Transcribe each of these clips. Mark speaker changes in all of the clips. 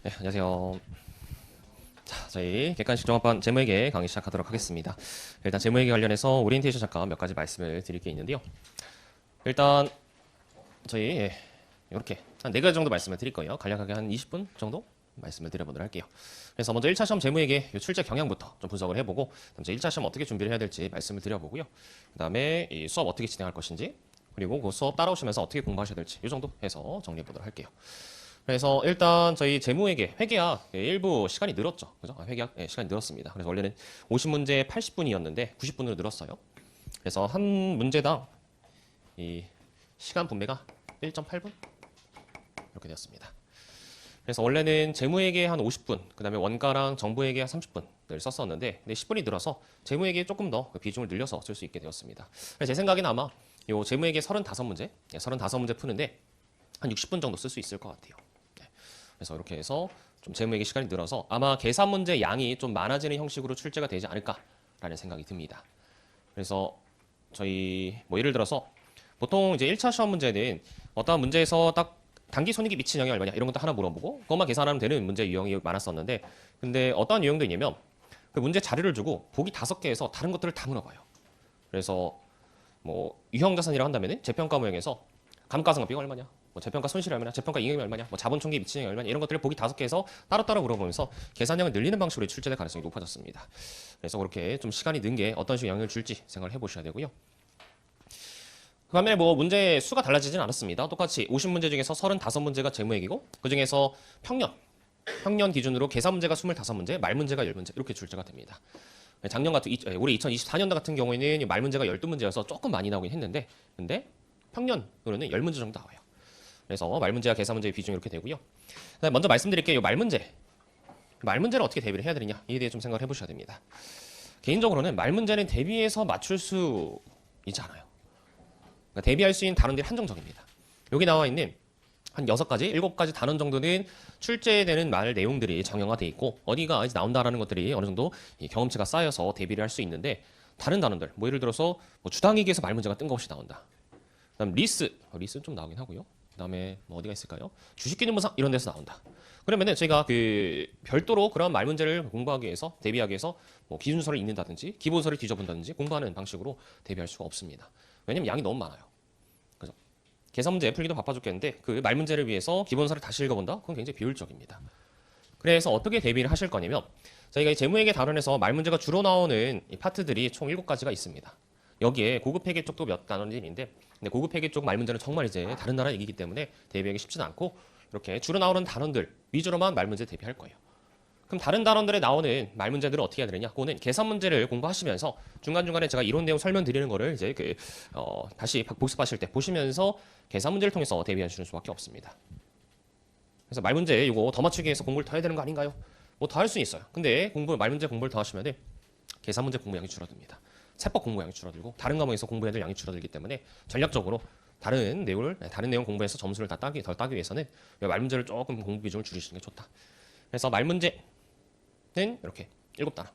Speaker 1: 네, 안녕하세요. 자, 저희 객관식 종합반 재무회계 강의 시작하도록 하겠습니다. 일단 재무회계 관련해서 오리엔테이션 잠깐 몇 가지 말씀을 드릴 게 있는데요. 일단 저희 이렇게 한 4가지 정도 말씀을 드릴 거예요. 간략하게 한 20분 정도 말씀을 드려보도록 할게요. 그래서 먼저 1차 시험 재무회계 출제 경향부터 좀 분석을 해보고 그다음 1차 시험 어떻게 준비를 해야 될지 말씀을 드려보고요. 그다음에 이 수업 어떻게 진행할 것인지 그리고 그 수업 따라오시면서 어떻게 공부하셔야 될지 이 정도 해서 정리해 보도록 할게요. 그래서 일단 저희 재무회계 회계학 일부 시간이 늘었죠. 그죠? 회계학 시간이 늘었습니다. 그래서 원래는 50문제 80분이었는데 90분으로 늘었어요. 그래서 한 문제당 이 시간 분배가 1.8분 이렇게 되었습니다. 그래서 원래는 재무회계 한 50분, 그다음에 원가랑 정부회계 한 30분을 썼었는데 근데 10분이 늘어서 재무회계에 조금 더 비중을 늘려서 쓸 수 있게 되었습니다. 그래서 제 생각에는 아마 요 재무회계 35문제, 35문제 푸는데 한 60분 정도 쓸 수 있을 것 같아요. 그래서 이렇게 해서 좀 재무회계 시간이 늘어서 아마 계산 문제 양이 좀 많아지는 형식으로 출제가 되지 않을까라는 생각이 듭니다. 그래서 저희 뭐 예를 들어서 보통 이제 1차 시험 문제는 어떠한 문제에서 딱 단기 손익이 미치는 영향이 얼마냐 이런 것도 하나 물어보고 그것만 계산하면 되는 문제 유형이 많았었는데 근데 어떠한 유형도 있냐면 그 문제 자료를 주고 보기 5개에서 다른 것들을 다 물어봐요. 그래서 뭐 유형자산이라고 한다면은 재평가 모형에서 감가상각비가 얼마냐, 뭐 재평가 손실이 얼마냐, 재평가 이익이 얼마냐, 뭐 자본 총계 미치는 얼마냐 이런 것들을 보기 5개에서 따로따로 물어보면서 계산량을 늘리는 방식으로 출제될 가능성이 높아졌습니다. 그래서 그렇게 좀 시간이 는 게 어떤 식으로 영향을 줄지 생각을 해보셔야 되고요. 그다음에 뭐 문제 수가 달라지진 않았습니다. 똑같이 50문제 중에서 35문제가 재무액이고 그 중에서 평년 기준으로 계산 문제가 25문제, 말 문제가 10문제 이렇게 출제가 됩니다. 작년 같은 올해 2024년도 같은 경우에는 말 문제가 12문제여서 조금 많이 나오긴 했는데 근데 평년으로는 10문제 정도 나와요. 그래서 말 문제와 계산 문제의 비중이 이렇게 되고요. 먼저 말씀드릴게요. 말 문제. 말 문제는 어떻게 대비를 해야 되느냐 이에 대해 좀 생각을 해보셔야 됩니다. 개인적으로는 말 문제는 대비해서 맞출 수 있지 않아요. 그러니까 대비할 수 있는 단원들이 한정적입니다. 여기 나와 있는 한 6가지, 7가지 단원 정도는 출제되는 말 내용들이 정형화되어 있고 어디가 이제 나온다라는 것들이 어느 정도 경험치가 쌓여서 대비를 할 수 있는데 다른 단원들, 뭐 예를 들어서 뭐 주당위기에서 말 문제가 뜬금없이 나온다. 그다음 리스는 좀 나오긴 하고요. 그다음에 뭐 어디가 있을까요? 주식기능보상 이런 데서 나온다. 그러면은 저희가 그 별도로 그런 말 문제를 공부하기 위해서 대비하기 위해서 뭐 기준서를 읽는다든지 기본서를 뒤져본다든지 공부하는 방식으로 대비할 수가 없습니다. 왜냐면 양이 너무 많아요. 그죠? 계산 문제 풀기도 바빠 죽겠는데 그 말 문제를 위해서 기본서를 다시 읽어본다? 그건 굉장히 비효율적입니다. 그래서 어떻게 대비를 하실 거냐면 저희가 이 재무회계 다론에서 말 문제가 주로 나오는 이 파트들이 총 7가지가 있습니다. 여기에 고급 회계 쪽도 몇 단원인데 근데 고급 회계 쪽 말 문제는 정말 이제 다른 나라 얘기이기 때문에 대비하기 쉽지는 않고 이렇게 주로 나오는 단원들 위주로만 말 문제 대비할 거예요. 그럼 다른 단원들에 나오는 말 문제들을 어떻게 해야 되느냐? 그거는 계산 문제를 공부하시면서 중간중간에 제가 이론 내용 설명드리는 거를 이제 다시 복습하실 때 보시면서 계산 문제를 통해서 대비하시는 수밖에 없습니다. 그래서 말 문제 이거 더 맞추기 위해서 공부를 더 해야 되는 거 아닌가요? 뭐 더 할 수 있어요. 근데 말 문제 공부를 더 하시면 계산 문제 공부량이 줄어듭니다. 세법 공부량이 줄어들고 다른 과목에서 공부해야 될 양이 줄어들기 때문에 전략적으로 다른 내용 공부해서 점수를 덜 따기 위해서는 말 문제를 조금 공부 비중을 줄이시는 게 좋다. 그래서 말 문제는 이렇게 7단원.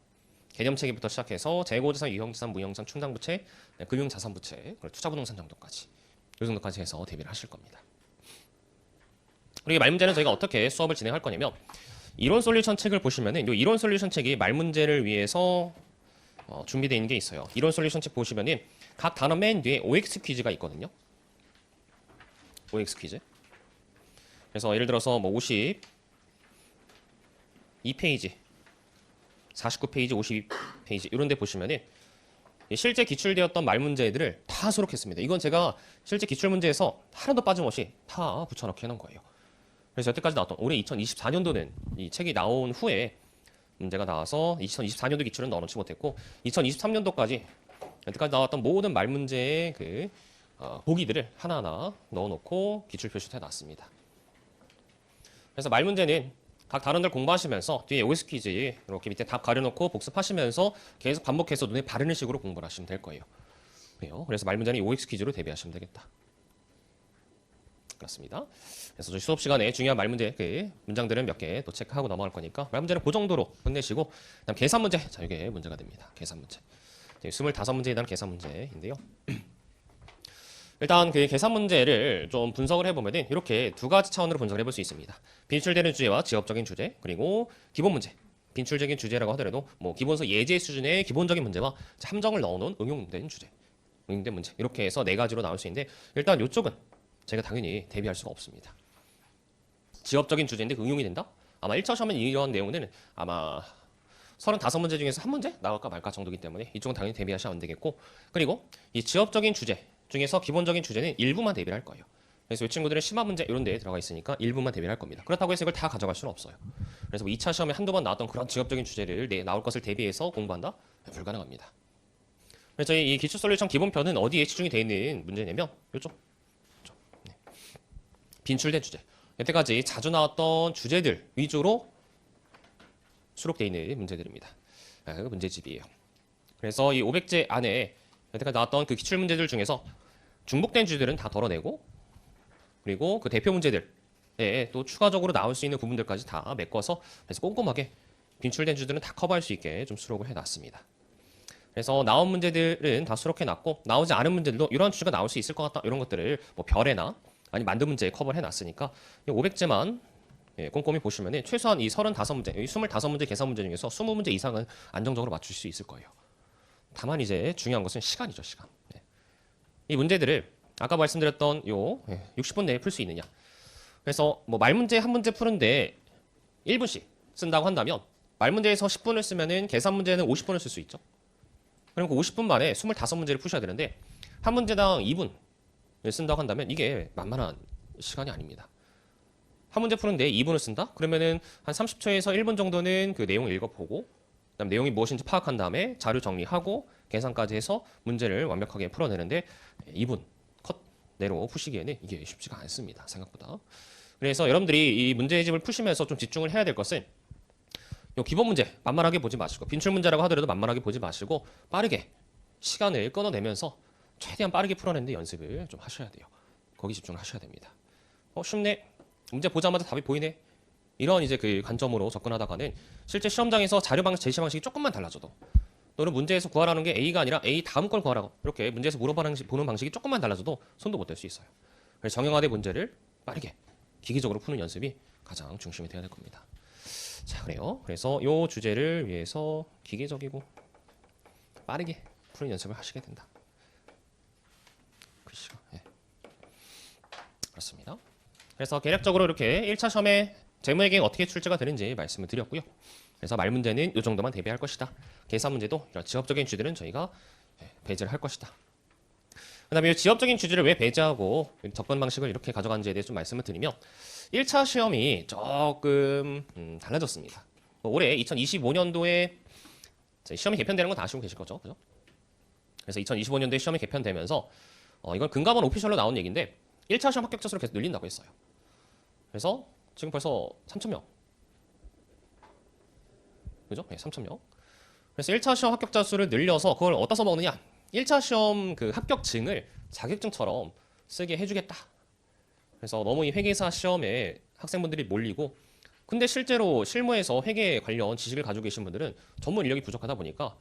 Speaker 1: 개념체계부터 시작해서 재고자산, 유형자산, 무형자산, 충당부채, 금융자산부채, 그리고 투자부동산 정도까지 이 정도까지 해서 대비를 하실 겁니다. 그리고 말 문제는 저희가 어떻게 수업을 진행할 거냐면 이론 솔루션 책을 보시면은 이 이론 솔루션 책이 말 문제를 위해서 준비되어 있는 게 있어요. 이론 솔루션 책 보시면은 각 단어 맨 뒤에 OX 퀴즈가 있거든요. OX 퀴즈. 그래서 예를 들어서 뭐 52페이지, 49페이지, 52페이지 이런 데 보시면은 실제 기출되었던 말 문제들을 다 수록했습니다. 이건 제가 실제 기출 문제에서 하나도 빠짐없이 다 붙여넣기 해놓은 거예요. 그래서 여태까지 나왔던 올해 2024년도는 이 책이 나온 후에 문제가 나와서 2024년도 기출은 넣어놓지 못했고 2023년도까지 여태까지 나왔던 모든 말 문제의 보기들을 하나하나 넣어놓고 기출 표시를 해놨습니다. 그래서 말 문제는 각 단원들 공부하시면서 뒤에 OS 퀴즈 이렇게 밑에 답 가려놓고 복습하시면서 계속 반복해서 눈에 바르는 식으로 공부를 하시면 될 거예요. 그래서 말 문제는 OX 퀴즈로 대비하시면 되겠다. 그렇습니다. 그래서 저희 수업 시간에 중요한 말 문제 문장들은 몇 개 또 체크하고 넘어갈 거니까 말 문제는 그 정도로 끝내시고 그다음 계산 문제 자 이게 문제가 됩니다. 계산 문제 25문제에 대한 계산 문제인데요. 일단 그 계산 문제를 좀 분석을 해보면은 이렇게 두 가지 차원으로 분석을 해볼 수 있습니다. 빈출되는 주제와 지역적인 주제, 그리고 기본 문제. 빈출적인 주제라고 하더라도 뭐 기본서 예제 수준의 기본적인 문제와 함정을 넣어놓은 응용된 주제, 응용된 문제 이렇게 해서 네 가지로 나올 수 있는데 일단 이쪽은 제가 당연히 대비할 수가 없습니다. 지역적인 주제인데 응용이 된다? 아마 1차 시험은 이런 내용은 아마 35문제 중에서 한 문제 나올까 말까 정도이기 때문에 이쪽은 당연히 대비하시면 안 되겠고, 그리고 이 지역적인 주제 중에서 기본적인 주제는 일부만 대비를 할 거예요. 그래서 이 친구들은 심화 문제 이런 데에 들어가 있으니까 일부만 대비를 할 겁니다. 그렇다고 해서 이걸 다 가져갈 수는 없어요. 그래서 뭐 2차 시험에 한두 번 나왔던 그런 지역적인 주제를 나올 것을 대비해서 공부한다? 불가능합니다. 그래서 저희 이 기출 솔루션 기본편은 어디에 집중이 되어 있는 문제냐면 요쪽. 네. 빈출된 주제. 여태까지 자주 나왔던 주제들 위주로 수록되어 있는 문제들입니다. 그 문제집이에요. 그래서 이 500제 안에 여태까지 나왔던 그 기출 문제들 중에서 중복된 주제들은 다 덜어내고, 그리고 그 대표 문제들에 또 추가적으로 나올 수 있는 부분들까지 다 메꿔서 그래서 꼼꼼하게 빈출된 주제들은 다 커버할 수 있게 좀 수록을 해놨습니다. 그래서 나온 문제들은 다 수록해놨고, 나오지 않은 문제들도 이런 주제가 나올 수 있을 것 같다 이런 것들을 뭐 별에나 아니 만든 문제에 커버를 해놨으니까 500제만 꼼꼼히 보시면 최소한 이 35문제, 이 25문제 계산 문제 중에서 20문제 이상은 안정적으로 맞출 수 있을 거예요. 다만 이제 중요한 것은 시간이죠, 시간. 이 문제들을 아까 말씀드렸던 요 60분 내에 풀 수 있느냐. 그래서 뭐 말문제 한 문제 푸는데 1분씩 쓴다고 한다면 말문제에서 10분을 쓰면은 계산 문제는 50분을 쓸 수 있죠. 그럼 그 50분 만에 25문제를 푸셔야 되는데 한 문제당 2분을 쓴다고 한다면 이게 만만한 시간이 아닙니다. 한 문제 푸는데 2분을 쓴다? 그러면은 한 30초에서 1분 정도는 그 내용을 읽어보고, 그다음 내용이 무엇인지 파악한 다음에 자료 정리하고 계산까지 해서 문제를 완벽하게 풀어내는데 2분 컷 내로 푸시기에는 이게 쉽지가 않습니다. 생각보다. 그래서 여러분들이 이 문제집을 푸시면서 좀 집중을 해야 될 것은 요 기본 문제 만만하게 보지 마시고, 빈출 문제라고 하더라도 만만하게 보지 마시고 빠르게 시간을 끊어내면서 최대한 빠르게 풀어내는 데 연습을 좀 하셔야 돼요. 거기 집중을 하셔야 됩니다. 쉽네. 문제 보자마자 답이 보이네. 이런 이제 그 관점으로 접근하다가는 실제 시험장에서 자료 방식, 제시 방식이 조금만 달라져도, 또는 문제에서 구하라는 게 A가 아니라 A 다음 걸 구하라고 이렇게 문제에서 보는 방식이 조금만 달라져도 손도 못 댈 수 있어요. 그래서 정형화된 문제를 빠르게 기기적으로 푸는 연습이 가장 중심이 되어야 될 겁니다. 자, 그래요. 그래서 이 주제를 위해서 기계적이고 빠르게 푸는 연습을 하시게 된다. 글씨가, 그렇습니다. 그래서 개략적으로 이렇게 1차 시험에 재무회계가 어떻게 출제가 되는지 말씀을 드렸고요. 그래서 말 문제는 이 정도만 대비할 것이다. 계산 문제도 이런 지역적인 주제들은 저희가 배제를 할 것이다. 그다음에 이 지역적인 주제를 왜 배제하고 접근 방식을 이렇게 가져간지에 대해서 좀 말씀을 드리면 1차 시험이 조금 달라졌습니다. 올해 2025년도에 시험이 개편되는 건 다 아시고 계실 거죠, 그죠? 그래서 2025년도에 시험이 개편되면서 이건 금감원 오피셜로 나온 얘기인데 1차 시험 합격자 수를 계속 늘린다고 했어요. 그래서 지금 벌써 3,000명. 그죠? 네, 3,000명. 그래서 1차 시험 합격자 수를 늘려서 그걸 어디다 써먹느냐? 1차 시험 그 합격증을 자격증처럼 쓰게 해주겠다. 그래서 너무 이 회계사 시험에 학생분들이 몰리고, 근데 실제로 실무에서 회계 관련 지식을 가지고 계신 분들은 전문 인력이 부족하다 보니까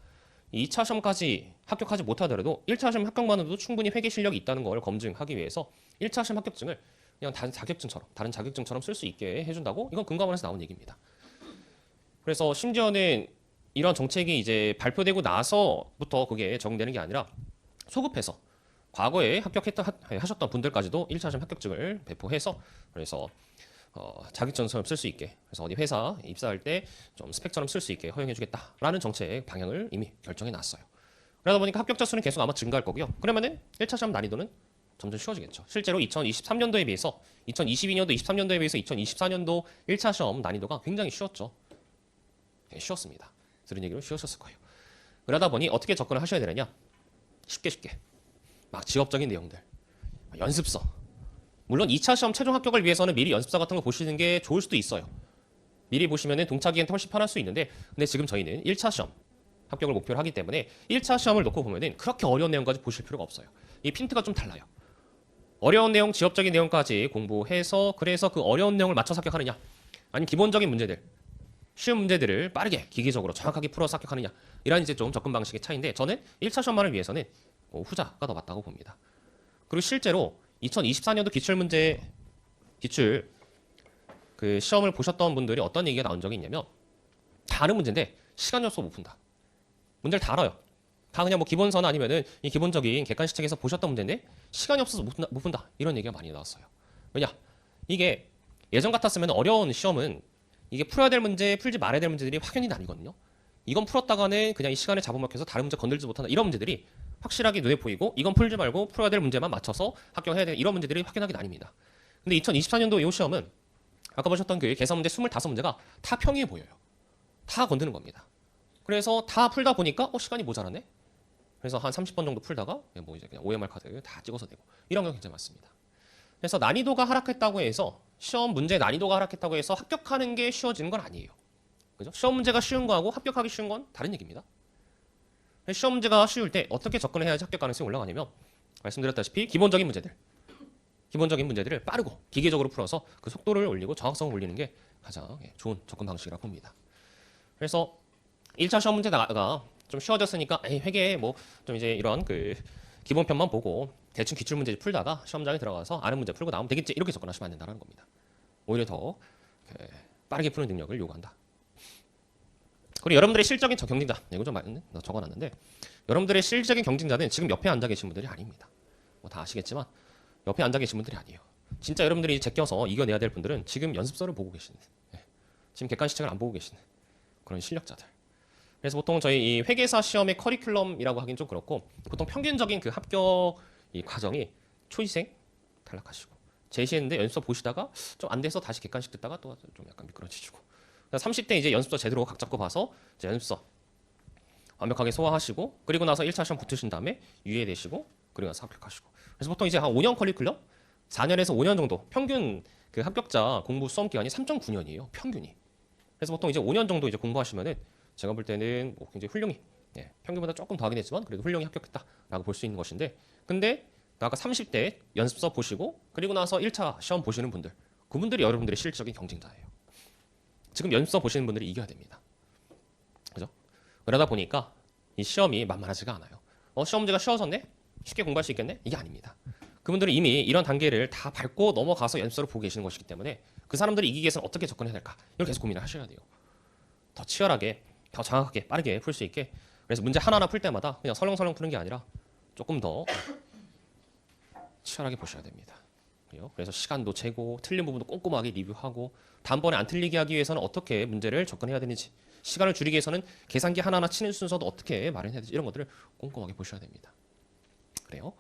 Speaker 1: 2차 시험까지 합격하지 못하더라도 1차 시험 합격만으로도 충분히 회계 실력이 있다는 걸 검증하기 위해서 1차 시험 합격증을 그냥 다른 자격증처럼 쓸 수 있게 해준다고, 이건 금감원에서 나온 얘기입니다. 그래서 심지어는 이런 정책이 이제 발표되고 나서부터 그게 적용되는 게 아니라 소급해서 과거에 하셨던 분들까지도 1차 시험 합격증을 배포해서, 그래서 자격증처럼 쓸 수 있게, 그래서 어디 회사 입사할 때 좀 스펙처럼 쓸 수 있게 허용해주겠다라는 정책 방향을 이미 결정해 놨어요. 그러다 보니까 합격자 수는 계속 아마 증가할 거고요. 그러면은 1차 시험 난이도는 점점 쉬워지겠죠. 실제로 2023년도에 비해서 2022년도, 23년도에 비해서 2024년도 1차 시험 난이도가 굉장히 쉬웠죠. 쉬웠습니다. 들은 얘기로 쉬우셨을 거예요. 그러다 보니 어떻게 접근을 하셔야 되느냐? 쉽게 막 직업적인 내용들, 연습서. 물론 2차 시험 최종 합격을 위해서는 미리 연습서 같은 거 보시는 게 좋을 수도 있어요. 미리 보시면 동차기한테 훨씬 편할 수 있는데, 근데 지금 저희는 1차 시험 합격을 목표로 하기 때문에 1차 시험을 놓고 보면은 그렇게 어려운 내용까지 보실 필요가 없어요. 이 핀트가 좀 달라요. 어려운 내용, 지역적인 내용까지 공부해서 그래서 그 어려운 내용을 맞춰서 합격하느냐, 아니면 기본적인 문제들, 쉬운 문제들을 빠르게 기계적으로 정확하게 풀어서 합격하느냐, 이런 이제 좀 접근 방식의 차이인데 저는 1차 시험만을 위해서는 후자가 더 맞다고 봅니다. 그리고 실제로 2024년도 기출 그 시험을 보셨던 분들이 어떤 얘기가 나온 적이 있냐면 다른 문제인데 시간이 없어 못 푼다. 문제를 다 알아요. 다 그냥 뭐 기본서나 아니면은 이 기본적인 객관식 책에서 보셨던 문제인데 시간이 없어서 못 푼다. 이런 얘기가 많이 나왔어요. 왜냐? 이게 예전 같았으면 어려운 시험은 이게 풀어야 될 문제, 풀지 말아야 될 문제들이 확연히 나뉘거든요. 이건 풀었다가는 그냥 이 시간에 잡아먹혀서 다른 문제 건들지 못한다. 이런 문제들이 확실하게 눈에 보이고 이건 풀지 말고 풀어야 될 문제만 맞춰서 합격해야 돼. 이런 문제들이 확연하게 나뉩니다. 근데 2024년도 이 시험은 아까 보셨던 그 계산 문제 25문제가 다 평이해 보여요. 다 건드는 겁니다. 그래서 다 풀다 보니까 시간이 모자라네. 그래서 한 30번 정도 풀다가 뭐 이제 그냥 OMR 카드 다 찍어서 내고 이런 경우 굉장히 많습니다. 그래서 난이도가 하락했다고 해서 시험 문제 난이도가 하락했다고 해서 합격하는 게 쉬워지는 건 아니에요. 그죠? 시험 문제가 쉬운 거하고 합격하기 쉬운 건 다른 얘기입니다. 시험 문제가 쉬울 때 어떻게 접근해야지 합격 가능성이 올라가냐면 말씀드렸다시피 기본적인 문제들을 빠르고 기계적으로 풀어서 그 속도를 올리고 정확성을 올리는 게 가장 좋은 접근 방식이라고 봅니다. 그래서 1차 시험 문제가 좀 쉬워졌으니까 회계 뭐 좀 이제 이런 그 기본편만 보고 대충 기출 문제 풀다가 시험장에 들어가서 아는 문제 풀고 나오면 되겠지 이렇게 접근하시면 안 된다는 겁니다. 오히려 더 빠르게 푸는 능력을 요구한다. 그리고 여러분들의 실적인 경쟁자 이거 좀 많이 적어놨는데 여러분들의 실적인 경쟁자는 지금 옆에 앉아 계신 분들이 아닙니다. 뭐 다 아시겠지만 옆에 앉아 계신 분들이 아니에요. 진짜 여러분들이 제껴서 이겨내야 될 분들은 지금 연습서를 보고 계시는 지금 객관식 책을 안 보고 계시는 그런 실력자들. 그래서 보통 저희 이 회계사 시험의 커리큘럼이라고 하긴 좀 그렇고 보통 평균적인 그 합격 이 과정이 초이생 탈락하시고 제시했는데 연습서 보시다가 좀 안 돼서 다시 객관식 듣다가 또 좀 약간 미끄러지시고 30대 이제 연습서 제대로 각 잡고 봐서 이제 연습서 완벽하게 소화하시고 그리고 나서 1차 시험 붙으신 다음에 유예되시고 그리고 나서 합격하시고 그래서 보통 이제 한 5년 커리큘럼 4년에서 5년 정도 평균 그 합격자 공부 수험 기간이 3.9년이에요. 평균이. 그래서 보통 이제 5년 정도 이제 공부하시면은 제가 볼 때는 뭐 굉장히 훌륭히 평균보다 조금 더 하긴 했지만 그래도 훌륭히 합격했다라고 볼 수 있는 것인데 근데 아까 30대 연습서 보시고 그리고 나서 1차 시험 보시는 분들 그분들이 여러분들의 실질적인 경쟁자예요. 지금 연습서 보시는 분들이 이겨야 됩니다. 그죠? 그러다 보니까 이 시험이 만만하지가 않아요. 시험 문제가 쉬워졌네? 쉽게 공부할 수 있겠네? 이게 아닙니다. 그분들은 이미 이런 단계를 다 밟고 넘어가서 연습서를 보고 계시는 것이기 때문에 그 사람들이 이기기 위해서는 어떻게 접근해야 될까? 이걸 계속 고민을 하셔야 돼요. 더 치열하게 더 정확하게 빠르게 풀 수 있게 그래서 문제 하나하나 풀 때마다 그냥 설렁설렁 푸는 게 아니라 조금 더 치열하게 보셔야 됩니다. 그래서 시간도 재고 틀린 부분도 꼼꼼하게 리뷰하고 다음번에 안 틀리게 하기 위해서는 어떻게 문제를 접근해야 되는지 시간을 줄이기 위해서는 계산기 하나하나 치는 순서도 어떻게 마련해야 되지 이런 것들을 꼼꼼하게 보셔야 됩니다. 그래요.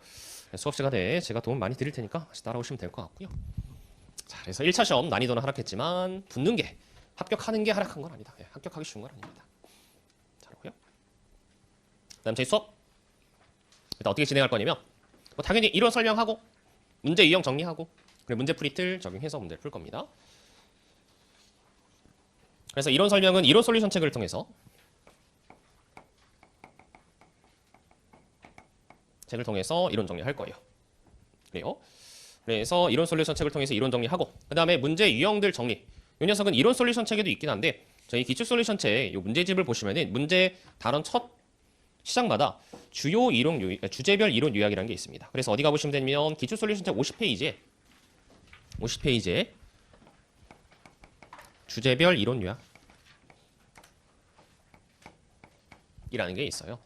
Speaker 1: 수업 시간에 제가 도움 많이 드릴 테니까 같이 따라오시면 될 것 같고요. 자, 그래서 1차 시험 난이도는 하락했지만 붙는 게 합격하는 게 하락한 건 아니다. 합격하기 쉬운 건 아닙니다. 잘하고요. 그다음 저희 수업 일단 어떻게 진행할 거냐면 뭐 당연히 이론 설명하고 문제 유형 정리하고 그리고 문제풀이 틀 적용해서 문제를 풀 겁니다. 그래서 이론 설명은 이론 솔루션 책을 통해서 이론 정리할 거예요. 그래요. 그래서 이론 솔루션 책을 통해서 이론 정리하고 그 다음에 문제 유형들 정리. 이 녀석은 이론 솔루션 책에도 있긴 한데 저희 기출 솔루션 책 이 문제집을 보시면은 문제 다룬 첫 시장마다 주요 이론 주제별 이론 요약이라는 게 있습니다. 그래서 어디 가보시면 되면 기출 솔루션 책 50페이지에 주제별 이론 요약이라는 게 있어요.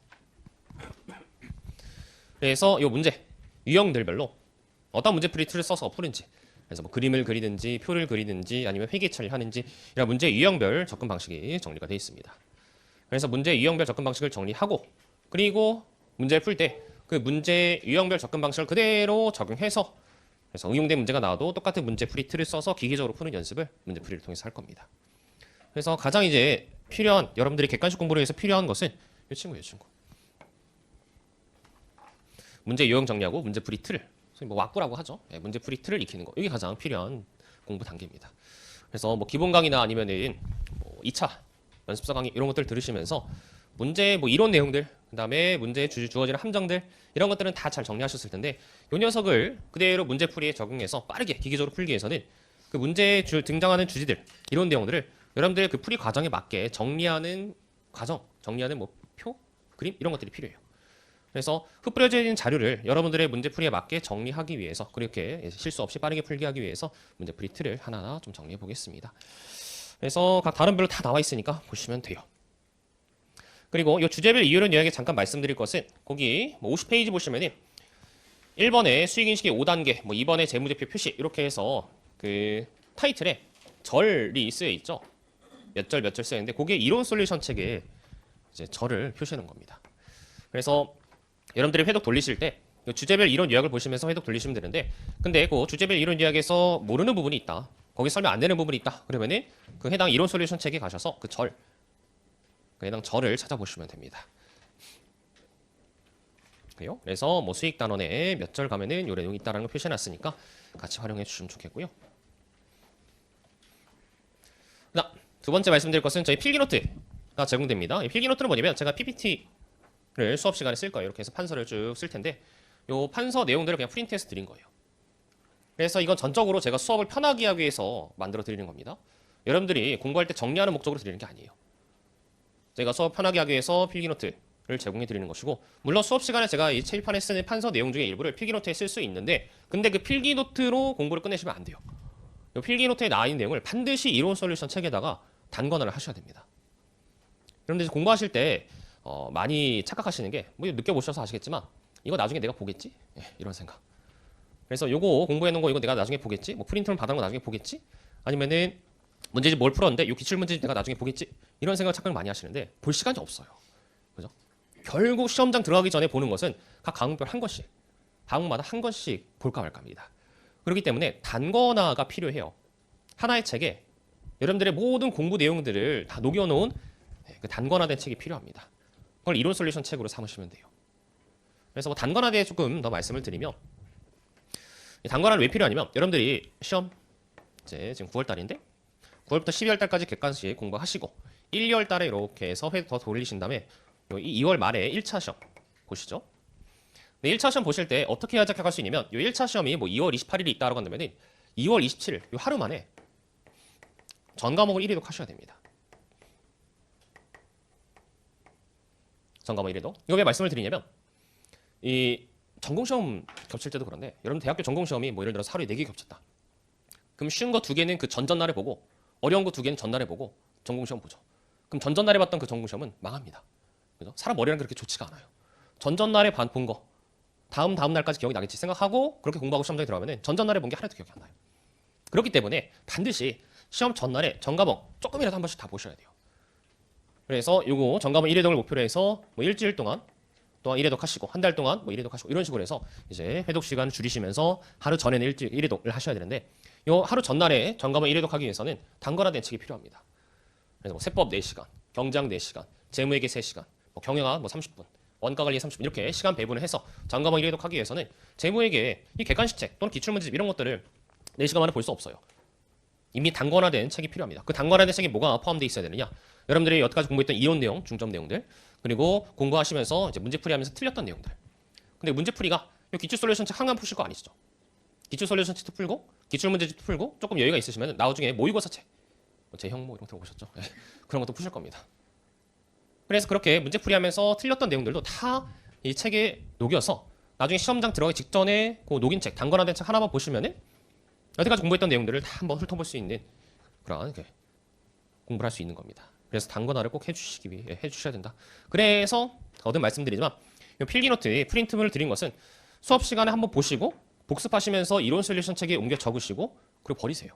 Speaker 1: 그래서 이 문제 유형들별로 어떤 문제풀이 툴을 써서 푸는지 그래서 뭐 그림을 그리든지 표를 그리든지 아니면 회계 처리를 하는지 이런 문제 유형별 접근 방식이 정리가 되어 있습니다. 그래서 문제 유형별 접근 방식을 정리하고 그리고 문제를 풀 때 그 문제 유형별 접근 방식을 그대로 적용해서 그래서 응용된 문제가 나와도 똑같은 문제풀이 틀을 써서 기계적으로 푸는 연습을 문제풀이를 통해서 할 겁니다. 그래서 가장 이제 필요한 여러분들이 객관식 공부를 위해서 필요한 것은 이 친구. 문제 유형 정리하고 문제풀이 틀, 뭐 왁구라고 하죠. 문제풀이 틀을 익히는 거. 이게 가장 필요한 공부 단계입니다. 그래서 뭐 기본 강의나 아니면은 뭐 2차 연습서 강의 이런 것들 들으시면서 문제 뭐 이론 내용들, 그다음에 문제에 주어지는 함정들 이런 것들은 다 잘 정리하셨을 텐데 이 녀석을 그대로 문제풀이에 적용해서 빠르게 기계적으로 풀기 위해서는 그 문제에 등장하는 주제들, 이론 내용들을 여러분들의 그 풀이 과정에 맞게 정리하는 과정, 정리하는 뭐 표, 그림 이런 것들이 필요해요. 그래서 흩뿌려져 있는 자료를 여러분들의 문제풀이에 맞게 정리하기 위해서 그렇게 실수 없이 빠르게 풀게 하기 위해서 문제풀이 틀을 하나하나 좀 정리해 보겠습니다. 그래서 각 단원별로 다 나와 있으니까 보시면 돼요. 그리고 이 주제별 이유론 요약에 잠깐 말씀드릴 것은 거기 50페이지 보시면은 1번에 수익인식의 5단계, 2번에 재무제표 표시 이렇게 해서 그 타이틀에 절이 쓰여 있죠. 몇 절 몇 절 쓰여 있는데 그게 이론 솔루션 책에 이제 절을 표시하는 겁니다. 그래서 여러분들이 회독 돌리실 때 주제별 이론 요약을 보시면서 회독 돌리시면 되는데 근데 그 주제별 이론 요약에서 모르는 부분이 있다. 거기 설명 안 되는 부분이 있다. 그러면은 그 해당 이론 솔루션 책에 가셔서 그 해당 절을 찾아보시면 됩니다. 그래요? 그래서 수익 단원에 몇 절 가면은 요 내용이 있다라는 걸 표시해놨으니까 같이 활용해 주시면 좋겠고요. 자, 두 번째 말씀드릴 것은 저희 필기노트가 제공됩니다. 이 필기노트는 뭐냐면 제가 PPT를 수업 시간에 쓸 거예요. 이렇게 해서 판서를 쭉 쓸 텐데 요 판서 내용들을 그냥 프린트해서 드린 거예요. 그래서 이건 전적으로 제가 수업을 편하게 하기 위해서 만들어 드리는 겁니다. 여러분들이 공부할 때 정리하는 목적으로 드리는 게 아니에요. 제가 수업 편하게 하기 위해서 필기노트를 제공해 드리는 것이고 물론 수업 시간에 제가 이 칠판에 쓰는 판서 내용 중에 일부를 필기노트에 쓸 수 있는데 근데 그 필기노트로 공부를 끝내시면 안 돼요. 이 필기노트에 나와 있는 내용을 반드시 이론 솔루션 책에다가 단권화를 하셔야 됩니다. 여러분들 공부하실 때 많이 착각하시는 게 느껴보셔서 아시겠지만 이거 나중에 내가 보겠지? 이런 생각. 그래서 요거 공부해 놓은 거 이거 내가 나중에 보겠지? 프린트를 받은 거 나중에 보겠지? 아니면은 문제집 뭘 풀었는데 요 기출 문제집 내가 나중에 보겠지? 이런 생각을 착각을 많이 하시는데 볼 시간이 없어요. 그죠? 결국 시험장 들어가기 전에 보는 것은 각 과목별 한 권씩, 과목마다 한 권씩 볼까 말까입니다. 그렇기 때문에 단권화가 필요해요. 하나의 책에 여러분들의 모든 공부 내용들을 다 녹여놓은 그 단권화된 책이 필요합니다. 그걸 이론 솔루션 책으로 삼으시면 돼요. 그래서 단권화에 대해 조금 더 말씀을 드리면 단권화는 왜 필요하냐면 여러분들이 시험 이제 지금 9월 달인데 9월부터 12월 달까지 객관식 공부하시고 1, 2월 달에 이렇게 해서 회 더 돌리신 다음에 2월 말에 1차 시험 보시죠. 네, 1차 시험 보실 때 어떻게 해야 합격할 수 있냐면 이 1차 시험이 2월 28일이 있다라고 한다면 2월 27일 이 하루 만에 전 과목을 1회독 하셔야 됩니다. 전 과목 1회독. 이거 왜 말씀을 드리냐면 이 전공시험 겹칠 때도 그런데 여러분 대학교 전공시험이 예를 들어서 하루에 4개 겹쳤다. 그럼 쉬운 거 2개는 그 전전날에 보고 어려운 거 2개는 전날에 보고 전공시험 보죠. 그럼 전전날에 봤던 그 전공시험은 망합니다. 그죠? 사람 머리랑 그렇게 좋지가 않아요. 전전날에 본 거 다음 날까지 기억이 나겠지 생각하고 그렇게 공부하고 시험장에 들어가면 전전날에 본 게 하나도 기억이 안 나요. 그렇기 때문에 반드시 시험 전날에 전과목 조금이라도 한 번씩 다 보셔야 돼요. 그래서 요거 전과목 1회독을 목표로 해서 일주일 동안 1회독 하시고 한 달 동안 1회독 하시고 이런 식으로 해서 이제 회독 시간을 줄이시면서 하루 전에는 1회독을 하셔야 되는데 요 하루 전날에 전과목 1회독 하기 위해서는 단권화된 책이 필요합니다. 그래서 세법 4시간, 경제학 4시간, 재무회계 3시간, 경영학 30분, 원가관리 30분 이렇게 시간 배분을 해서 전과목 1회독 하기 위해서는 재무회계 이 객관식 책 또는 기출문제집 이런 것들을 4시간 만에 볼 수 없어요. 이미 단권화된 책이 필요합니다. 그 단권화된 책에 뭐가 포함되어 있어야 되느냐? 여러분들이 여태까지 공부했던 이론 내용, 중점 내용들, 그리고 공부하시면서 이제 문제풀이하면서 틀렸던 내용들. 근데 문제풀이가 이 기출 솔루션 책 한 권 푸실 거 아니시죠? 기출 솔루션 책도 풀고, 기출 문제집도 풀고, 조금 여유가 있으시면 나중에 모의고사 책, 제형모 이런 거 들어보셨죠? 그런 것도 푸실 겁니다. 그래서 그렇게 문제풀이하면서 틀렸던 내용들도 다 이 책에 녹여서 나중에 시험장 들어가기 직전에 그 녹인 책, 단권화된 책 하나만 보시면은 여태까지 공부했던 내용들을 다 한번 훑어볼 수 있는 그런 공부를 할 수 있는 겁니다. 그래서 단권화를 꼭 해주셔야 된다. 그래서 거듭 말씀드리지만 필기노트 프린트물을 드린 것은 수업 시간에 한번 보시고 복습하시면서 이론 솔루션 책에 옮겨 적으시고 그리고 버리세요.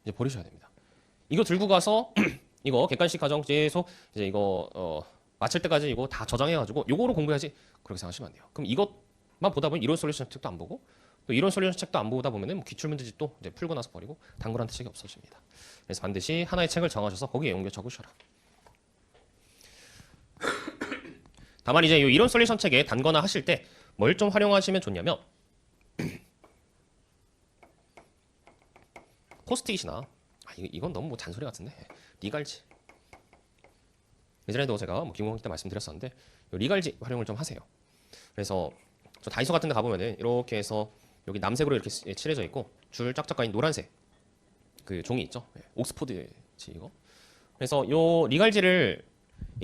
Speaker 1: 이제 버리셔야 됩니다. 이거 들고 가서 이거 객관식 과정 계속 이제 이거 마칠 때까지 이거 다 저장해가지고 이거로 공부해야지 그렇게 생각하시면 안 돼요. 그럼 이것만 보다 보면 이론 솔루션 책도 안 보고 또 이론 솔루션 책도 안 보다 보면은 기출 문제집도 이제 풀고 나서 버리고 단권화된 책이 없어집니다. 그래서 반드시 하나의 책을 정하셔서 거기에 옮겨 적으셔라. 다만 이제 이 이론 솔루션 책에 단권화 하실 때 뭘 좀 활용하시면 좋냐면 포스트잇이나 이건 너무 잔소리 같은데 리갈지 예전에도 제가 기공학 때 말씀드렸었는데 리갈지 활용을 좀 하세요. 그래서 저 다이소 같은 데 가보면은 이렇게 해서 여기 남색으로 이렇게 칠해져 있고 줄 쫙쫙 가인 노란색 그 종이 있죠. 옥스포드지 이거. 그래서 요 리갈지를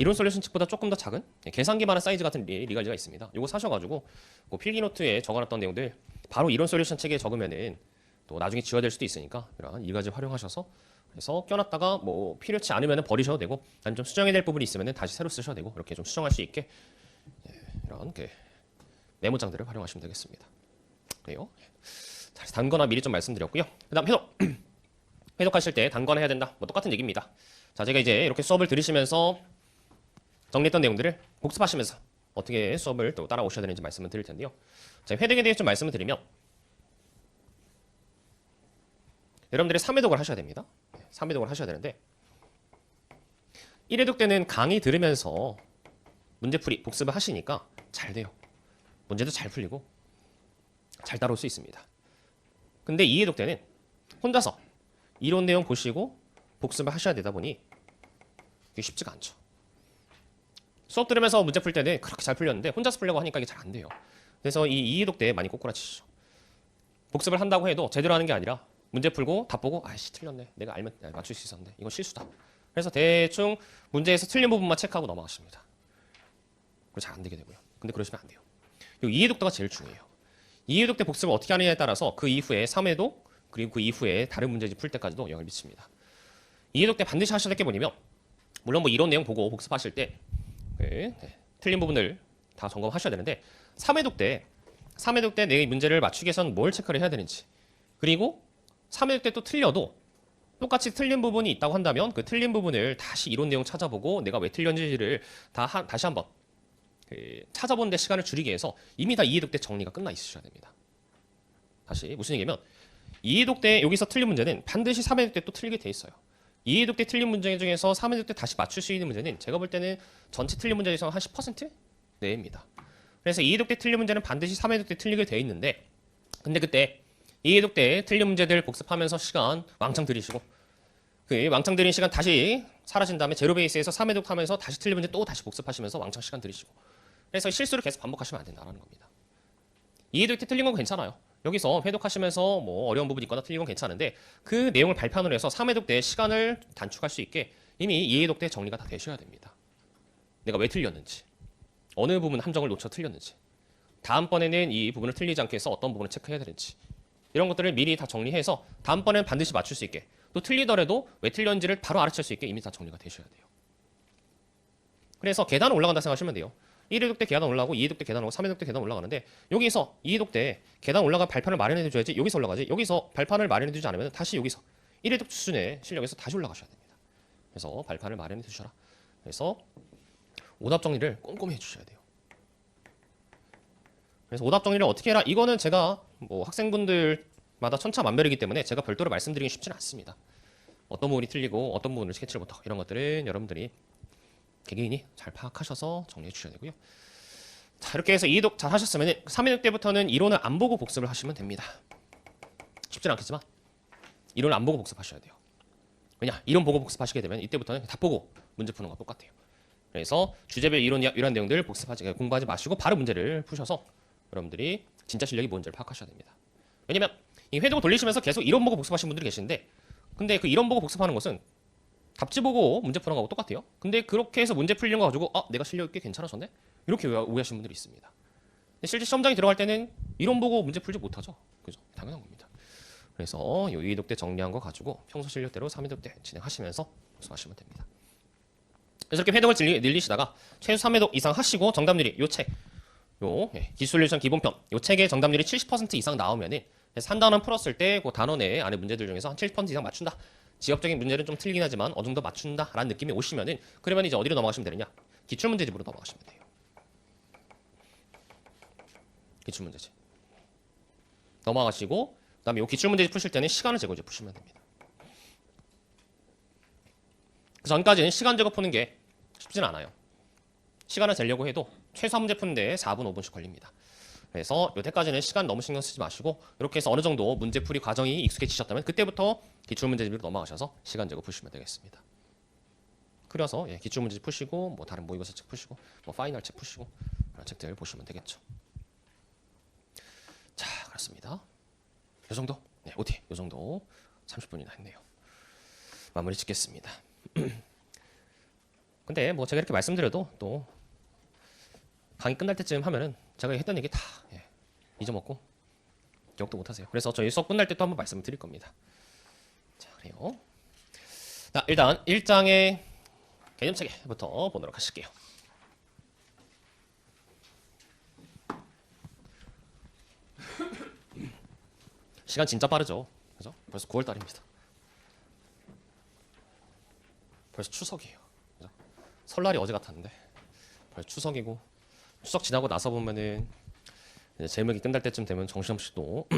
Speaker 1: 이론 솔루션 책보다 조금 더 작은 계산기만한 사이즈 같은 리갈지가 있습니다. 이거 사셔가지고 그 필기노트에 적어놨던 내용들 바로 이론 솔루션 책에 적으면은 또 나중에 지워야 수도 있으니까 이런 이 가지 활용하셔서 그래서 껴놨다가 뭐 필요치 않으면 버리셔도 되고 아니면 좀 수정해야 될 부분이 있으면 다시 새로 쓰셔도 되고 이렇게 좀 수정할 수 있게 이런 메모장들을 활용하시면 되겠습니다. 그래요. 자, 단거나 미리 좀 말씀드렸고요. 그다음 해석. 해석하실 때 단거나 해야 된다. 뭐 똑같은 얘기입니다. 자, 제가 이제 이렇게 수업을 들으시면서 정리했던 내용들을 복습하시면서 어떻게 수업을 또 따라오셔야 되는지 말씀을 드릴 텐데요. 자, 회독에 대해 좀 말씀을 드리면 여러분들이 3회독을 하셔야 됩니다. 3회독을 하셔야 되는데 1회독 때는 강의 들으면서 문제풀이 복습을 하시니까 잘 돼요. 문제도 잘 풀리고 잘 따라올 수 있습니다. 근데 2회독 때는 혼자서 이론 내용 보시고 복습을 하셔야 되다 보니 이게 쉽지가 않죠. 수업 들으면서 문제 풀 때는 그렇게 잘 풀렸는데 혼자서 풀려고 하니까 이게 잘 안 돼요. 그래서 이 2회독 때 많이 꼬꾸라치시죠. 복습을 한다고 해도 제대로 하는 게 아니라 문제 풀고 답 보고 아이씨 틀렸네. 내가 알면 맞출 수 있었는데 이건 실수다. 그래서 대충 문제에서 틀린 부분만 체크하고 넘어가십니다. 그리고 잘 안 되게 되고요. 근데 그러시면 안 돼요. 이 2회독 때가 제일 중요해요. 2회독 때 복습을 어떻게 하느냐에 따라서 그 이후에 3회독 그리고 그 이후에 다른 문제집 풀 때까지도 영향을 미칩니다. 2회독 때 반드시 하셔야 될 게 뭐냐면 물론 뭐 이론 내용 보고 복습하실 때 틀린 부분을 다 점검하셔야 되는데 3회독 때 내 문제를 맞추기 위해서는 뭘 체크를 해야 되는지 그리고 3회독 때 또 틀려도 똑같이 틀린 부분이 있다고 한다면 그 틀린 부분을 다시 이론 내용 찾아보고 내가 왜 틀렸는지를 다시 한번 찾아보는 데 시간을 줄이기 위해서 이미 다 2회독 때 정리가 끝나 있으셔야 됩니다. 다시 무슨 얘기냐면 2회독 때 여기서 틀린 문제는 반드시 3회독 때 또 틀리게 돼 있어요. 2회독 때 틀린 문제 중에서 3회독 때 다시 맞출 수 있는 문제는 제가 볼 때는 전체 틀린 문제 중에서 한 10% 내입니다. 그래서 2회독 때 틀린 문제는 반드시 3회독 때 틀리게 돼 있는데 근데 그때 2회독 때 틀린 문제들 복습하면서 시간 왕창 들이시고 그 왕창 들인 시간 다시 사라진 다음에 제로 베이스에서 3회독 하면서 다시 틀린 문제 또 다시 복습하시면서 왕창 시간 들이시고 그래서 실수를 계속 반복하시면 안 된다는 겁니다. 2회독 때 틀린 건 괜찮아요. 여기서 회독하시면서 뭐 어려운 부분이 있거나 틀린 건 괜찮은데 그 내용을 발판으로 해서 3회독 때 시간을 단축할 수 있게 이미 2회독 때 정리가 다 되셔야 됩니다. 내가 왜 틀렸는지 어느 부분 함정을 놓쳐 틀렸는지 다음번에는 이 부분을 틀리지 않게 해서 어떤 부분을 체크해야 되는지 이런 것들을 미리 다 정리해서 다음번에는 반드시 맞출 수 있게 또 틀리더라도 왜 틀렸는지를 바로 알아챌 수 있게 이미 다 정리가 되셔야 돼요. 그래서 계단 올라간다 생각하시면 돼요. 1회독 때 계단 올라가고 2회독 때 계단 오고 3회독 때 계단 올라가는데 여기서 2회독 때 계단 올라가 발판을 마련해 줘야지 여기서 올라가지 여기서 발판을 마련해 두지 않으면 다시 여기서 1회독 수준의 실력에서 다시 올라가셔야 됩니다. 그래서 발판을 마련해 두셔라. 그래서 오답 정리를 꼼꼼히 해주셔야 돼요. 그래서 오답 정리를 어떻게 해라 이거는 제가 뭐 학생분들마다 천차만별이기 때문에 제가 별도로 말씀드리기 쉽지는 않습니다. 어떤 부분이 틀리고 어떤 부분을 스케치를 못하고 이런 것들은 여러분들이 개개인이 잘 파악하셔서 정리해 주셔야 되고요. 자, 이렇게 해서 2회독 잘 하셨으면 3회독 때부터는 이론을 안 보고 복습을 하시면 됩니다. 쉽지는 않겠지만 이론을 안 보고 복습하셔야 돼요. 왜냐? 이론 보고 복습하시게 되면 이때부터는 답 보고 문제 푸는 거 똑같아요. 그래서 주제별 이론 이런 내용들을 공부하지 마시고 바로 문제를 푸셔서 여러분들이 진짜 실력이 뭔지를 파악하셔야 됩니다. 왜냐면 이 회독을 돌리시면서 계속 이론 보고 복습하시는 분들이 계시는데 근데 그 이론 보고 복습하는 것은 답지 보고 문제 푸는 거하고 똑같아요. 근데 그렇게 해서 문제 풀린 거 가지고 내가 실력이 꽤 괜찮아졌네? 이렇게 오해하시는 분들이 있습니다. 근데 실제 시험장에 들어갈 때는 이론 보고 문제 풀지 못하죠. 그죠? 당연한 겁니다. 그래서 이 2회독 때 정리한 거 가지고 평소 실력대로 3회독 때 진행하시면서 복습하시면 됩니다. 그래서 이렇게 회독을 늘리시다가 최소 3회독 이상 하시고 정답률이 기술률션 기본편 요 책의 정답률이 70% 이상 나오면은 한 단원 풀었을 때 그 단원 내 안에 문제들 중에서 한 70% 이상 맞춘다. 지역적인 문제는 좀 틀리긴 하지만 어느 정도 맞춘다라는 느낌이 오시면은 그러면 이제 어디로 넘어가시면 되느냐? 기출문제집으로 넘어가시면 돼요. 기출문제집 넘어가시고 그다음에 이 기출문제집 푸실 때는 시간을 재고 이제 푸시면 됩니다. 그 전까지는 시간 재고 푸는 게 쉽진 않아요. 시간을 재려고 해도 최소 한 문제 푸는데 4분 5분씩 걸립니다. 그래서 여태까지는 시간 너무 신경 쓰지 마시고 이렇게 해서 어느 정도 문제풀이 과정이 익숙해지셨다면 그때부터 기출문제집으로 넘어가셔서 시간 재고 푸시면 되겠습니다. 그래서 기출문제집 푸시고 뭐 다른 모의고사 책 푸시고 뭐 파이널 책 푸시고 그런 책들 보시면 되겠죠. 자, 그렇습니다. 이 정도? 네, OT 이 정도 30분이나 했네요. 마무리 짓겠습니다. 근데 뭐 제가 이렇게 말씀드려도 또 강의 끝날 때쯤 하면은 제가 했던 얘기 다 잊어먹고 기억도 못 하세요. 그래서 저희 수업 끝날 때 또 한번 말씀을 드릴 겁니다. 자, 그래요. 자, 일단 1장의 개념체계부터 보도록 하실게요. 시간 진짜 빠르죠. 그죠? 벌써 9월 달입니다. 벌써 추석이에요. 그죠? 설날이 어제 같았는데 벌써 추석이고 추석 지나고 나서 보면은 이제 제목이 끝날 때쯤 되면 정신없이 또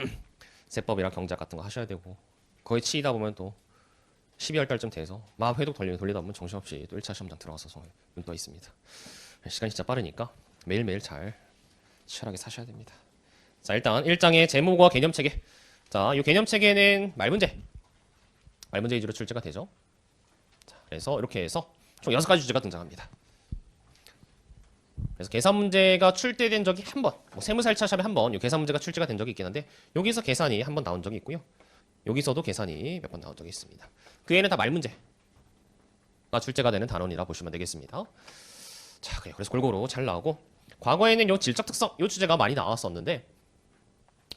Speaker 1: 세법이랑 경제학 같은 거 하셔야 되고 거의 치이다 보면 또 12월 달쯤 돼서 막 회독 돌리다 보면 정신없이 또 1차 시험장 들어가서 눈 떠 있습니다. 시간이 진짜 빠르니까 매일매일 잘 치열하게 사셔야 됩니다. 자, 일단 1장의 제목과 개념체계. 자, 이 개념체계는 말문제 위주로 출제가 되죠. 자, 그래서 이렇게 해서 총 6가지 주제가 등장합니다. 그래서 계산 문제가 출제된 적이 한 번, 뭐 세무사 1차 시험에 한 번, 이 계산 문제가 출제가 된 적이 있긴 한데 여기서 계산이 한 번 나온 적이 있고요. 여기서도 계산이 몇 번 나온 적이 있습니다. 그 애는 다 말문제가 출제가 되는 단원이라 보시면 되겠습니다. 자, 그래서 골고루 잘 나오고 과거에는 요 질적 특성, 요 주제가 많이 나왔었는데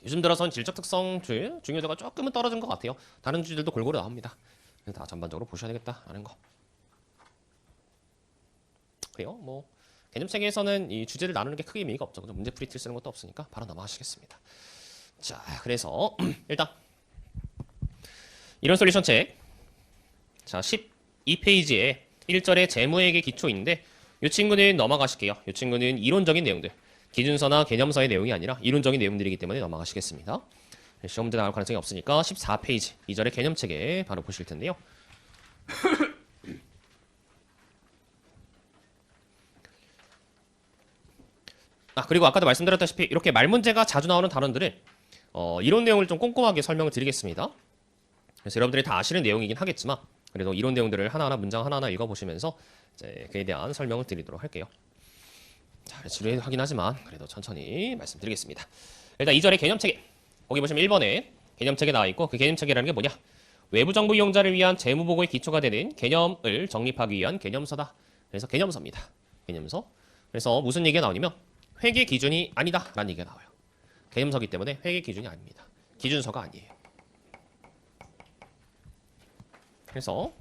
Speaker 1: 요즘 들어선 질적 특성 중요도가 조금은 떨어진 것 같아요. 다른 주제들도 골고루 나옵니다. 그래서 다 전반적으로 보셔야 되겠다라는 거. 그래요. 뭐 개념체계에서는 이 주제를 나누는 게 크게 의미가 없죠. 문제 풀이틀 쓰는 것도 없으니까 바로 넘어가시겠습니다. 자, 그래서 일단 이런 솔루션 책. 자, 12페이지에 1절에 재무회계 기초인데 이 친구는 넘어가실게요. 이 친구는 이론적인 내용들. 기준서나 개념서의 내용이 아니라 이론적인 내용들이기 때문에 넘어가시겠습니다. 시험 문제 나올 가능성이 없으니까 14페이지 2절의 개념체계 바로 보실 텐데요. 그리고 아까도 말씀드렸다시피 이렇게 말문제가 자주 나오는 단원들은 이론 내용을 좀 꼼꼼하게 설명을 드리겠습니다. 그래서 여러분들이 다 아시는 내용이긴 하겠지만 그래도 이론 내용들을 하나하나 문장 하나하나 읽어보시면서 이제 그에 대한 설명을 드리도록 할게요. 자, 지루하긴 하지만 그래도 천천히 말씀드리겠습니다. 일단 2절의 개념체계. 거기 보시면 1번에 개념체계 나와 있고 그 개념체계라는 게 뭐냐? 외부 정부 이용자를 위한 재무보고의 기초가 되는 개념을 정립하기 위한 개념서다. 그래서 개념서입니다. 개념서. 그래서 무슨 얘기가 나오냐면 회계 기준이 아니다 라는 얘기가 나와요. 개념서기 때문에 회계 기준이 아닙니다. 기준서가 아니에요. 그래서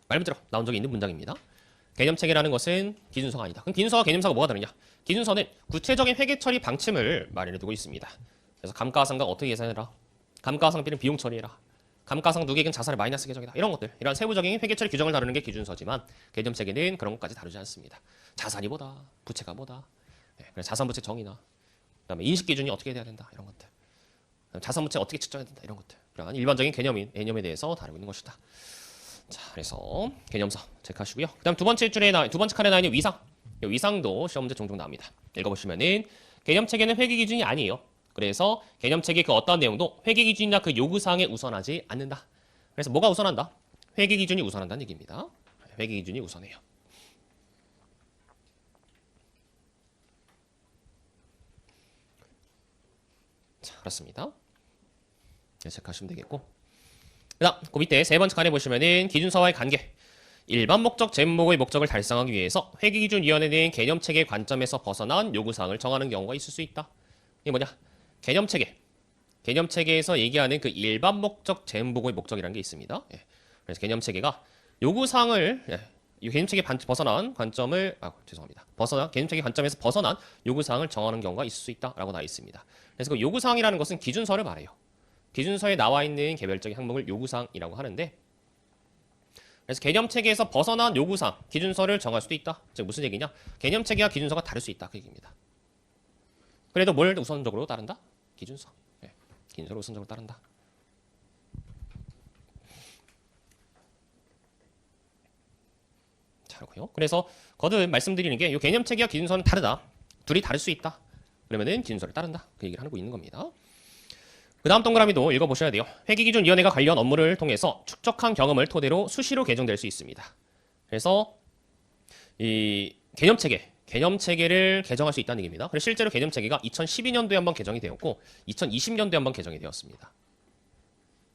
Speaker 1: 말문제로 나온 적이 있는 문장입니다. 개념체계라는 것은 기준서가 아니다. 그럼 기준서와 개념서가 뭐가 다르냐? 기준서는 구체적인 회계 처리 방침을 마련해 두고 있습니다. 그래서 감가상각 어떻게 계산해라. 감가상비는 비용 처리해라. 감가상 누계액은 자산의 마이너스 계정이다. 이런 것들. 이런 세부적인 회계 처리 규정을 다루는 게 기준서지만 개념체계는 그런 것까지 다루지 않습니다. 자산이 뭐다. 부채가 뭐다. 그래서 자산부채 정의나 그다음에 인식기준이 어떻게 돼야 된다. 이런 것들. 자산부채 어떻게 측정해야 된다. 이런 것들. 그런 일반적인 개념에 대해서 다루고 있는 것이다. 자, 그래서 개념서 체크하시고요. 그다음 두 번째 칸에 나와 있는 위상. 이 위상도 시험 문제 종종 나옵니다. 읽어보시면은 개념체계는 회계 기준이 아니에요. 그래서 개념체계 그 어떠한 내용도 회계 기준이나 그 요구사항에 우선하지 않는다. 그래서 뭐가 우선한다? 회계 기준이 우선한다는 얘기입니다. 회계 기준이 우선해요. 자, 그렇습니다. 체크하시면 되겠고. 그다음 그 밑에 세 번째 칸에 보시면은 기준서와의 관계. 일반 목적 재무보고의 목적을 달성하기 위해서 회계기준위원회는 개념체계 관점에서 벗어난 요구사항을 정하는 경우가 있을 수 있다. 이게 뭐냐? 개념체계. 개념체계에서 얘기하는 그 일반 목적 재무보고의 목적이라는 게 있습니다. 그래서 개념체계가 요구사항을 이 개념체계 벗어난 관점을 개념체계 관점에서 벗어난 요구사항을 정하는 경우가 있을 수 있다라고 나와 있습니다. 그래서 그 요구사항이라는 것은 기준서를 말해요. 기준서에 나와 있는 개별적인 항목을 요구사항이라고 하는데 그래서 개념체계에서 벗어난 요구사항, 기준서를 정할 수도 있다. 즉 무슨 얘기냐? 개념체계와 기준서가 다를 수 있다. 그 얘기입니다. 그래도 뭘 우선적으로 따른다? 기준서. 기준서를 우선적으로 따른다. 자, 그렇고요. 그래서 거듭 말씀드리는 게 이 개념체계와 기준서는 다르다. 둘이 다를 수 있다. 그러면은 기준서를 따른다. 그 얘기를 하고 있는 겁니다. 그 다음 동그라미도 읽어보셔야 돼요. 회계기준위원회가 관련 업무를 통해서 축적한 경험을 토대로 수시로 개정될 수 있습니다. 그래서 이 개념체계를 개정할 수 있다는 얘기입니다. 그래서 실제로 개념체계가 2012년도에 한번 개정이 되었고 2020년도에 한번 개정이 되었습니다.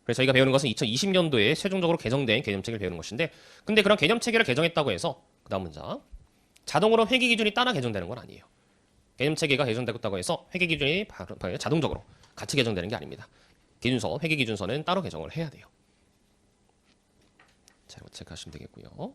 Speaker 1: 그래서 저희가 배우는 것은 2020년도에 최종적으로 개정된 개념체계를 배우는 것인데, 근데 그런 개념체계를 개정했다고 해서 그다음 문장 자동으로 회계 기준이 따라 개정되는 건 아니에요. 개념체계가 개정됐다고 해서 회계 기준이 자동적으로 같이 개정되는 게 아닙니다. 기준서, 회계 기준서는 따로 개정을 해야 돼요. 자, 이거 체크하시면 되겠고요.